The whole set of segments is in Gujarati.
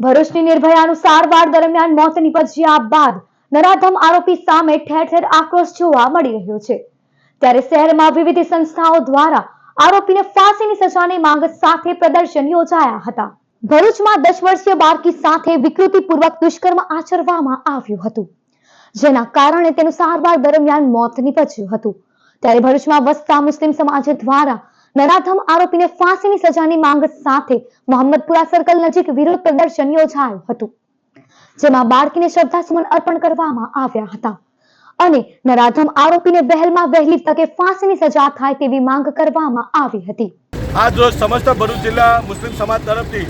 ભરૂચની નિર્ભયાનું સારવાર દરમિયાન મોત નિપજ્યા બાદ નરાધમ આરોપી સામે ઠેર ઠેર આક્રોશ જોવા મળી રહ્યો છે। ત્યારે શહેરમાં વિવિધ સંસ્થાઓ દ્વારા આરોપીને ફાંસીની સજાની માંગ સાથે પ્રદર્શન યોજાયા હતા। ભરૂચમાં 10 વર્ષીય બાળકી સાથે વિકૃતિપૂર્વક દુષ્કર્મ આચરવામાં આવ્યું હતું, જેના કારણે તેનું સારવાર દરમિયાન મોત નિપજ્યું હતું। ત્યારે ભરૂચમાં વસતા મુસ્લિમ સમાજ દ્વારા નરાધમ આરોપીને ફાંસીની સજાની માંગ સાથે મોહમ્મદપુરા સર્કલ નજીક વિરોધ પ્રદર્શન યોજાયું હતું, જેમાં બાળકીને શ્રદ્ધાસુમન અર્પણ કરવામાં આવ્યા હતા અને નરાધમ આરોપીને વહેલમાં વહેલી તકે ફાંસીની સજા થાય તેવી માંગ કરવામાં આવી હતી। આજ રોજ સમસ્ત ભરૂચ જિલ્લા મુસ્લિમ સમાજ તરફથી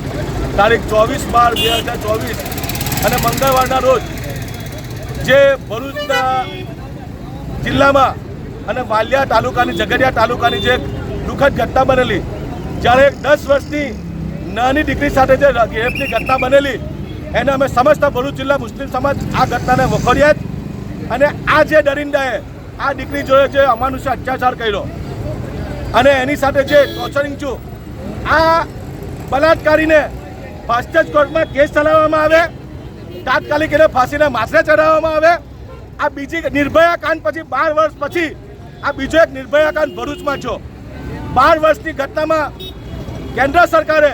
તારીખ 24/12/2024 અને મંગળવારના રોજ જે ભરૂચના જિલ્લામાં અને વાલિયા તાલુકાની ઝઘડિયા તાલુકાની જે દુઃખદ ઘટના બનેલી, જ્યારે 10 વર્ષની નાની દીકરી સાથે જે રેપની ઘટના બનેલી, એને અમે સમસ્ત ભરૂચ જિલ્લા મુસ્લિમ સમાજ આ ઘટનાને વખોડ્યા અને આ જે દરિંદાએ આ દીકરી જોડે જે અમાનુષ અત્યાચાર કર્યો અને એની સાથે જે ટોર્ચરિંગ થયું, આ બલાત્કારીને ફાસ્ટ ટ્રેક કોર્ટમાં કેસ ચલાવવામાં આવે, તાત્કાલિક એને ફાંસીના માસરે ચડાવવામાં આવે। આ બીજી નિર્ભયા કાંડ પછી 12 વર્ષ પછી આ બીજો એક નિર્ભયા કાંડ ભરૂચમાં છો। 12 વર્ષની ઘટનામાં કેન્દ્ર સરકારે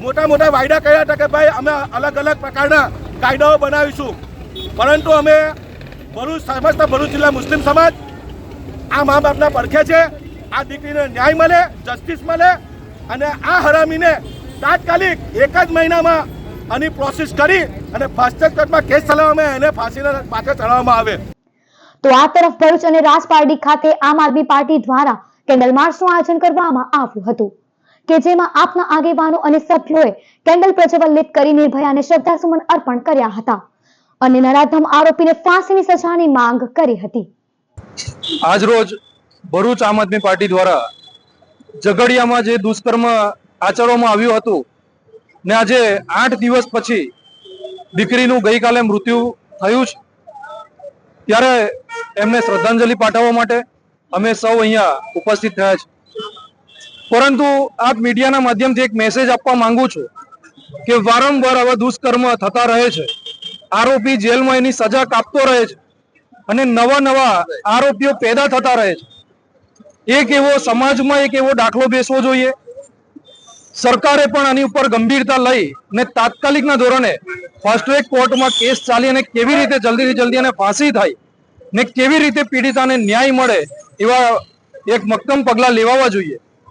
મોટા મોટા વાયદા કર્યા હતા કે ભાઈ અમે અલગ અલગ પ્રકારના કાયદાઓ બનાવીશું, પરંતુ અમે સમસ્ત ભરૂચ જિલ્લા મુસ્લિમ સમાજ આ મા બાપના પડખે છે। આ દીકરીને ન્યાય મળે, જસ્ટિસ મળે અને આ હરામીને તાત્કાલિક 1 જ મહિનામાં આની પ્રોસેસ કરી અને ફાસ્ટ ટ્રેક કોર્ટમાં કેસ ચલાવવામાં એને ફાંસીના પાછળ ચડાવવામાં આવે। તો આ તરફ ભરૂચ અને રાજપારડી ખાતે આમ આદમી પાર્ટી દ્વારા કેન્ડલ માર્ચનું આયોજન કરવામાં આવ્યું હતું, કે જેમાં આપના આગેવાનો અને સભ્યોએ કેન્ડલ પ્રજ્વલિત કરી નિર્ભયાને શ્રદ્ધાસુમન અર્પણ કર્યા હતા અને નરાધમ આરોપીને ફાંસીની સજાની માંગ કરી હતી। આજ રોજ ભરૂચ આમ આદમી પાર્ટી દ્વારા ઝઘડિયામાં જે દુષ્કર્મ આચરવામાં આવ્યું હતું ને આજે 8 દિવસ પછી દીકરીનું ગઈકાલે મૃત્યુ થયું છે, ત્યારે એમને શ્રદ્ધાંજલિ પાઠવવા માટે અમે સૌ અહીંયા ઉપસ્થિત થયા છે। પરંતુ આપ મીડિયાના માધ્યમથી એક મેસેજ આપવા માંગુ છું કે વારંવાર આવા દુષ્કર્મ થતા રહે છે, આરોપી જેલમાં એની સજા કાપતો રહે છે અને નવા નવા આરોપીઓ પેદા થતા રહે છે। એક એવો સમાજમાં એક એવો દાખલો બેસવો જોઈએ। સરકારે પણ આની ઉપર ગંભીરતા લઈ ને તાત્કાલિકના ધોરણે ફાસ્ટ ટ્રેક કોર્ટમાં કેસ ચાલી અને કેવી રીતે જલ્દીથી જલ્દી અને ફાંસી થાય ને કેવી રીતે પીડિતાને ન્યાય મળે એવા એક મક્કમ પગલાં લેવા જોઈએ।